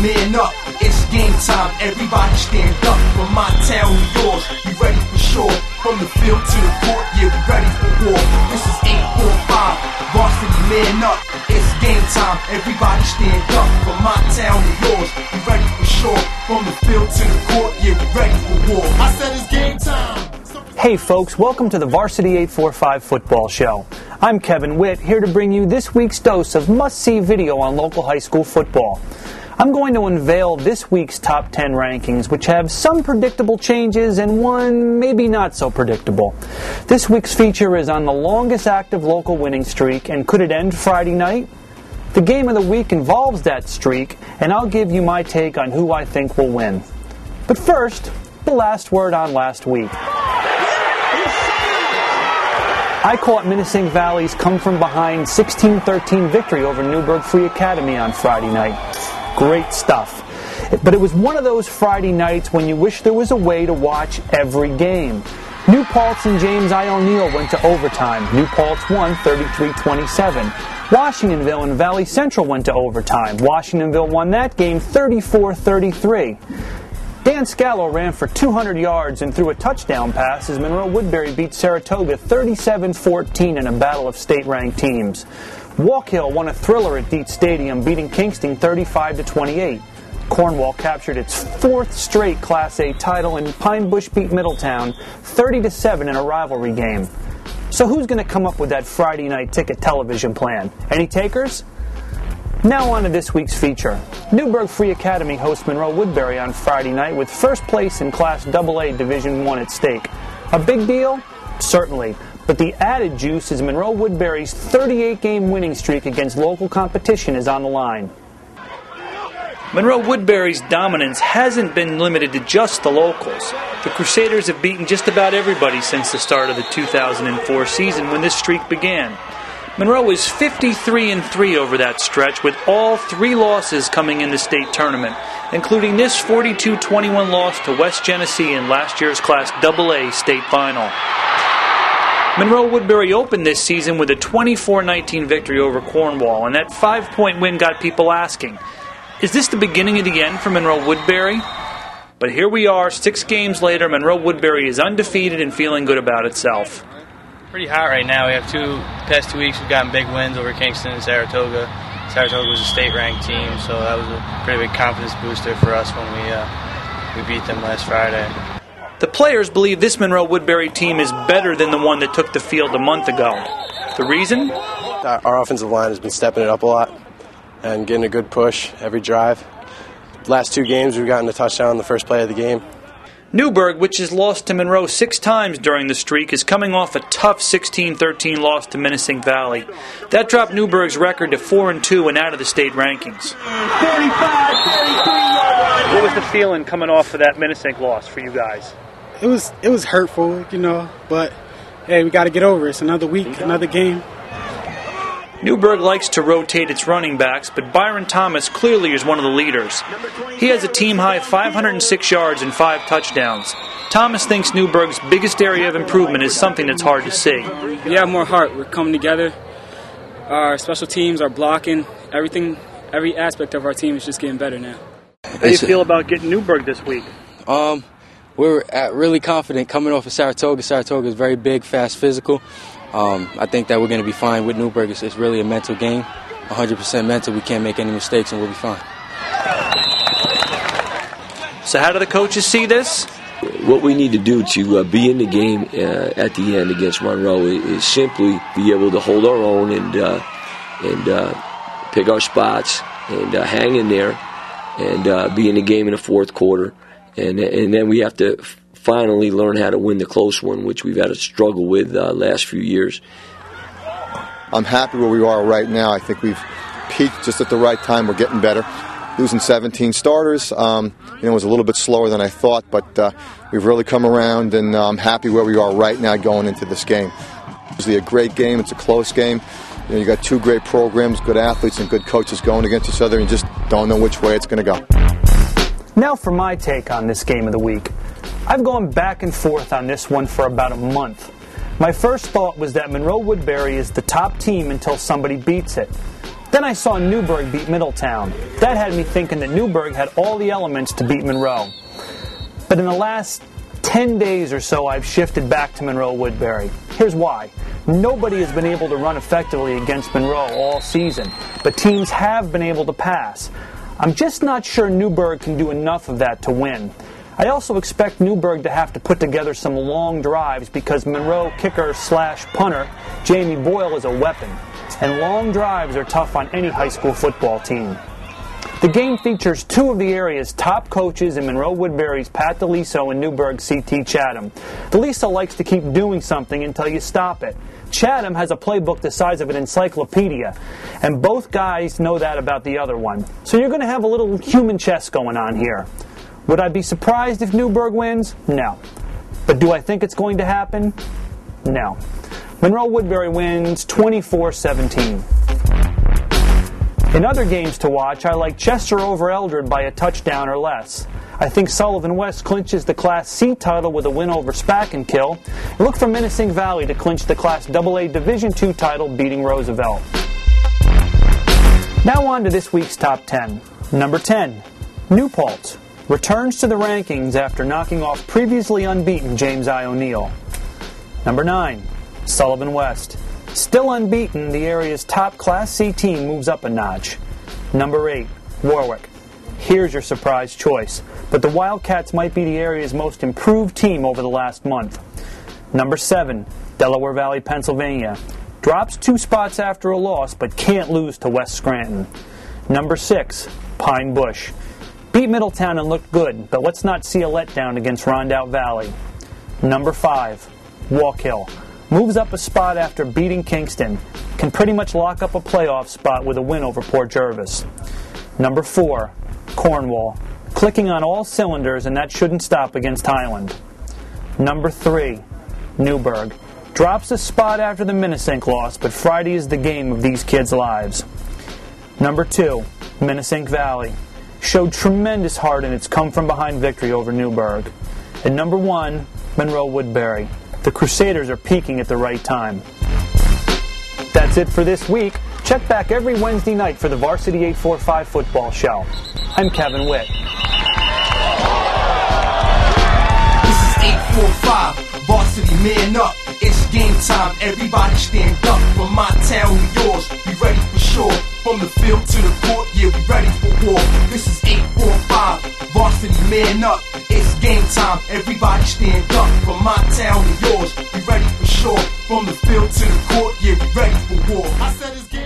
man up, it's game time. Everybody stand up. From my town to yours, we ready for sure. From the field to the court, yeah, we ready for war. This is 845, Varsity man up, it's game time. Everybody stand up. From my town to yours, we ready for sure. From the field to the court, yeah, we ready for war. I said it's game time. Hey folks, welcome to the Varsity 845 football show. I'm Kevin Witt, here to bring you this week's dose of must-see video on local high school football. I'm going to unveil this week's top 10 rankings, which have some predictable changes and one maybe not so predictable. This week's feature is on the longest active local winning streak, and could it end Friday night? The game of the week involves that streak, and I'll give you my take on who I think will win. But first, the last word on last week. I caught Menacing Valley's come-from-behind 16-13 victory over Newburgh Free Academy on Friday night. Great stuff. But it was one of those Friday nights when you wish there was a way to watch every game. New Paltz and James I. O'Neill went to overtime. New Paltz won 33-27. Washingtonville and Valley Central went to overtime. Washingtonville won that game 34-33. Dan Scallo ran for 200 yards and threw a touchdown pass as Monroe Woodbury beat Saratoga 37-14 in a battle of state-ranked teams. Walkhill won a thriller at Dietz Stadium, beating Kingston 35-28. Cornwall captured its fourth straight Class A title, and Pine Bush beat Middletown 30-7 in a rivalry game. So who's going to come up with that Friday night ticket television plan? Any takers? Now on to this week's feature. Newburgh Free Academy hosts Monroe Woodbury on Friday night with first place in Class AA Division I at stake. A big deal? Certainly. But the added juice is Monroe Woodbury's 38-game winning streak against local competition is on the line. Monroe Woodbury's dominance hasn't been limited to just the locals. The Crusaders have beaten just about everybody since the start of the 2004 season when this streak began. Monroe is 53-3 over that stretch, with all three losses coming in the state tournament, including this 42-21 loss to West Genesee in last year's Class AA state final. Monroe Woodbury opened this season with a 24-19 victory over Cornwall, and that 5-point win got people asking, is this the beginning of the end for Monroe Woodbury? But here we are, 6 games later. Monroe Woodbury is undefeated and feeling good about itself. Pretty hot right now. We have past 2 weeks we've gotten big wins over Kingston and Saratoga. Saratoga was a state-ranked team, so that was a pretty big confidence booster for us when we beat them last Friday. The players believe this Monroe Woodbury team is better than the one that took the field a month ago. The reason? Our offensive line has been stepping it up a lot and getting a good push every drive. Last 2 games we've gotten a touchdown on the first play of the game. Newburgh, which has lost to Monroe 6 times during the streak, is coming off a tough 16-13 loss to Menacing Valley. That dropped Newburgh's record to 4-2 and out of the state rankings. What was the feeling coming off of that Menacing loss for you guys? It was hurtful, but hey, we got to get over it. It's another week, another game. Newburgh likes to rotate its running backs, but Byron Thomas clearly is one of the leaders. He has a team-high 506 yards and 5 touchdowns. Thomas thinks Newburgh's biggest area of improvement is something that's hard to see. We have more heart. We're coming together. Our special teams are blocking. Everything, every aspect of our team is just getting better now. How do you feel about getting Newburgh this week? We're really confident coming off of Saratoga. Saratoga is very big, fast, physical. I think that we're going to be fine with Newburgh. It's really a mental game, 100% mental. We can't make any mistakes, and we'll be fine. So how do the coaches see this? What we need to do to be in the game at the end against Monroe is simply be able to hold our own and pick our spots and hang in there and be in the game in the fourth quarter. And then we have to finally learn how to win the close one, which we've had to struggle with last few years. I'm happy where we are right now. I think we've peaked just at the right time. We're getting better. Losing 17 starters, it was a little bit slower than I thought, but we've really come around, and I'm happy where we are right now going into this game. It's a great game. It's a close game. You got 2 great programs, good athletes, and good coaches going against each other, and you just don't know which way it's going to go. Now for my take on this game of the week. I've gone back and forth on this one for about a month. My first thought was that Monroe Woodbury is the top team until somebody beats it. Then I saw Newburgh beat Middletown. That had me thinking that Newburgh had all the elements to beat Monroe. But in the last 10 days or so, I've shifted back to Monroe-Woodbury. Here's why. Nobody has been able to run effectively against Monroe all season, but teams have been able to pass. I'm just not sure Newburgh can do enough of that to win. I also expect Newburgh to have to put together some long drives because Monroe kicker/punter Jamie Boyle is a weapon, and long drives are tough on any high school football team. The game features two of the area's top coaches in Monroe-Woodbury's Pat DeLiso and Newburgh's C.T. Chatham. DeLiso likes to keep doing something until you stop it. Chatham has a playbook the size of an encyclopedia, and both guys know that about the other one. So you're going to have a little human chess going on here. Would I be surprised if Newburgh wins? No. But do I think it's going to happen? No. Monroe-Woodbury wins 24-17. In other games to watch, I like Chester over Eldred by a touchdown or less. I think Sullivan West clinches the Class C title with a win over Spackenkill. And look for Menacing Valley to clinch the Class AA Division II title, beating Roosevelt. Now on to this week's Top 10. Number 10, New Paltz returns to the rankings after knocking off previously unbeaten James I. O'Neill. Number 9, Sullivan West. Still unbeaten, the area's top Class C team moves up a notch. Number 8, Warwick. Here's your surprise choice, but the Wildcats might be the area's most improved team over the last month. Number 7, Delaware Valley, Pennsylvania. Drops 2 spots after a loss, but can't lose to West Scranton. Number 6, Pine Bush. Beat Middletown and looked good, but let's not see a letdown against Rondout Valley. Number 5, Walk-Hill. Moves up a spot after beating Kingston. Can pretty much lock up a playoff spot with a win over Port Jervis. Number 4, Cornwall. Clicking on all cylinders, and that shouldn't stop against Highland. Number 3, Newburgh. Drops a spot after the Minnesink loss, but Friday is the game of these kids' lives. Number 2, Minnesink Valley. Showed tremendous heart in its come-from-behind victory over Newburgh. And number 1, Monroe-Woodbury. The Crusaders are peaking at the right time. That's it for this week. Check back every Wednesday night for the Varsity 845 football show. I'm Kevin Witt. This is 845, Varsity Man Up. It's game time, everybody stand up. From my town to yours, we ready for sure. From the field to the court, yeah, we ready for war. This is 845, Varsity Man Up. It's game time, everybody stand up. From my town to yours, we ready for sure. From the field to the court, yeah, we ready for war. I said it's game